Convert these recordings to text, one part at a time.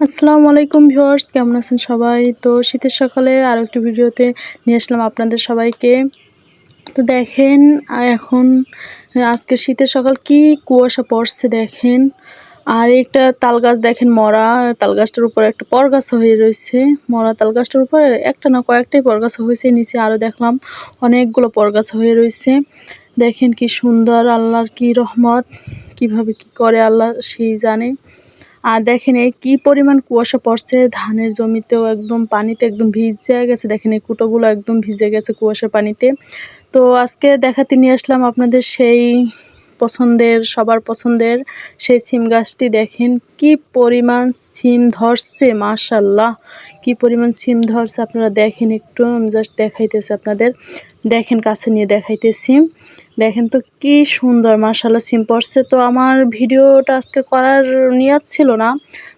আসসালামু আলাইকুম ভিউয়ার্স, কেমন আছেন সবাই? তো শীতের সকালে আরো একটি ভিডিওতে নিয়ে আসলাম আপনাদের সবাইকে। তো দেখেন এখন আজকে শীতের সকাল কি কুয়াশা পড়ছে দেখেন। আর একটা তাল গাছ দেখেন মরা, তাল গাছটার উপরে একটা পরগাছা হয়ে রয়েছে। মরা তাল গাছটার উপরে একটা না কয়েকটাই পরগাছা হয়েছে, নিচে আরো দেখলাম অনেকগুলো পরগাছা হয়ে রয়েছে। দেখেন কি সুন্দর, আল্লাহর কি রহমত, কিভাবে কি করে আল্লাহ সেই জানে। আর দেখেন এই কি পরিমাণ কুয়াশা পড়ছে, ধানের জমিতেও একদম পানিতে একদম ভিজে গেছে। দেখেন এই কুটোগুলো একদম ভিজে গেছে কুয়াশার পানিতে। তো আজকে দেখাতে নিয়ে আসলাম আপনাদের সেই সবার পছন্দের সেই সিম গাছটি। দেখেন কি পরিমাণ সিম ধরছে, মাশাআল্লাহ কি পরিমাণ সিম ধরছে আপনারা দেখেন একটু। আমি জাস্ট দেখাইতেছি আপনাদের, দেখেন কাছে নিয়ে দেখাইতেছি। দেখেন তো কি সুন্দর মাশাআল্লাহ সিম পড়ছে। তো আমার ভিডিওটা আজকে করার নিয়ত ছিল না,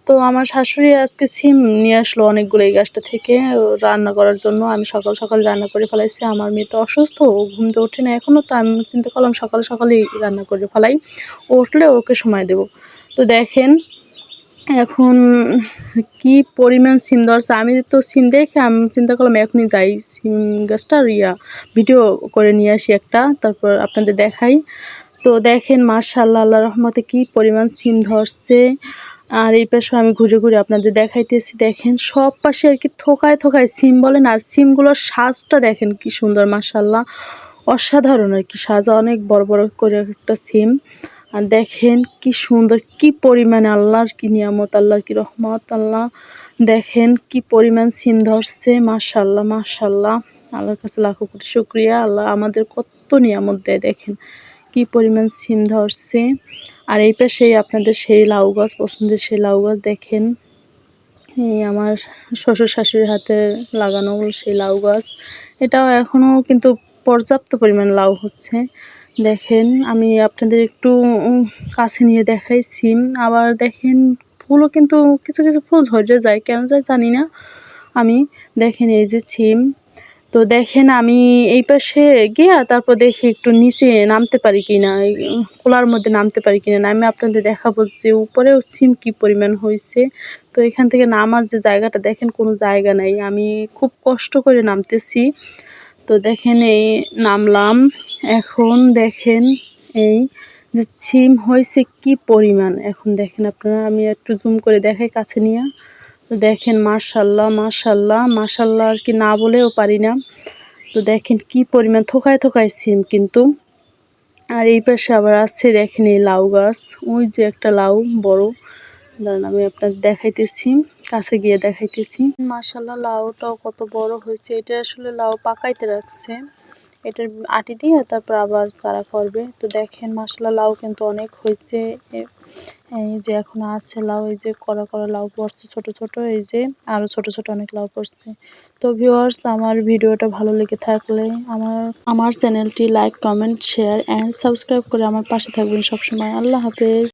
তো আমার শাশুড়ি আজকে সিম নিয়ে আসলো অনেকগুলো এই গাছটা থেকে রান্না করার জন্য। আমি সকাল সকাল রান্না করে ফেলাইছি। আমার মেয়ে তো অসুস্থ, ও ঘুম তো ওঠে না এখনও, তো আমি চিন্তা করলাম সকাল সকালই রান্না করে ফেলাই, ও উঠলে ওকে সময় দেব। তো দেখেন এখন কি পরিমাণ সিম ধরছে। আমি তো সিম দেখে আমি চিন্তা করলাম এখনই যাই সিম গাছটার ভিডিও করে নিয়ে আসি একটা, তারপর আপনাদের দেখাই। তো দেখেন মাশাআল্লাহ আল্লাহর রহমতে কি পরিমাণ সিম ধরছে। আর এই পাশে আমি ঘুরে ঘুরে আপনাদের দেখাইতেছি। দেখেন সব পাশে আর কি থোকায় থোকায় সিম বলেন, আর সিমগুলোর সাজটা দেখেন কি সুন্দর মাশাআল্লাহ, অসাধারণ আর কি সাজ, অনেক বড় বড় করে একটা সিম। আর দেখেন কি সুন্দর, কি পরিমাণে আল্লাহর কি নিয়ামত, আল্লাহর কি রহমত। আল্লাহ দেখেন কি পরিমাণ সিম ধরছে, মাশাআল্লাহ মাশাআল্লাহ, আল্লাহর কাছে লাখো কোটি শুকরিয়া। আল্লাহ আমাদের কত নিয়ামত দেয়, দেখেন কি পরিমাণ সিম ধরছে। আর এই পাশেই আপনাদের সেই লাউ গাছ, পছন্দের সেই লাউ গাছ দেখেন, এই আমার শ্বশুর শাশুড়ির হাতে লাগানো সেই লাউ গাছ। এটাও এখনও কিন্তু পর্যাপ্ত পরিমাণ লাউ হচ্ছে। দেখেন আমি আপনাদের একটু কাছে নিয়ে দেখাই সিম। আবার দেখেন ফুলও কিন্তু কিছু কিছু ফুল ঝরে যায়, কেন যায় জানি না আমি। দেখেন এই যে সিম। তো দেখেন আমি এই পাশে গিয়া তারপর দেখি একটু নিচে নামতে পারি কিনা, খোলার মধ্যে নামতে পারি কিনা। আমি আপনাদের দেখাবো যে উপরেও সিম কি পরিমাণ হয়েছে। তো এখান থেকে নামার যে জায়গাটা দেখেন কোনো জায়গা নাই, আমি খুব কষ্ট করে নামতেছি। তো দেখেন এই নামলাম। এখন দেখেন এই যে সিম হয়েছে কি পরিমাণ, এখন দেখেন আপনারা, আমি একটু জুম করে দেখাই কাছে নিয়ে। তো দেখেন মাশাআল্লাহ মাশাআল্লাহ মাশাআল্লাহ আর কি না বলেও পারি না। তো দেখেন কি পরিমাণ থোকায় থোকায় সিম কিন্তু। আর এই পাশে আবার আছে দেখেন এই লাউ গাছ, ওই যে একটা লাউ বড়, দাঁড়ান আমি আপনাদের দেখাইতেছি, কাছে গিয়ে দেখাইতেছি। মাশাআল্লাহ লাউটাও কত বড় হয়েছে। এটা আসলে লাউ পাকাইতে রাখছে, এটার আটি দিয়ে তারপর আবার চারা করবে। তো দেখেন মাশাআল্লাহ লাউ কিন্তু অনেক হয়েছে। এই যে এখন আছে লাউ, এই যে কড়া কড়া লাউ পড়ছে ছোট ছোট, এই যে আরো ছোট ছোট অনেক লাউ পড়ছে। তো ভিউয়ার্স, আমার ভিডিওটা ভালো লেগে থাকলে আমার চ্যানেলটি like comment share and subscribe করে আমার পাশে থাকবেন সবসময়। আল্লাহ হাফেজ।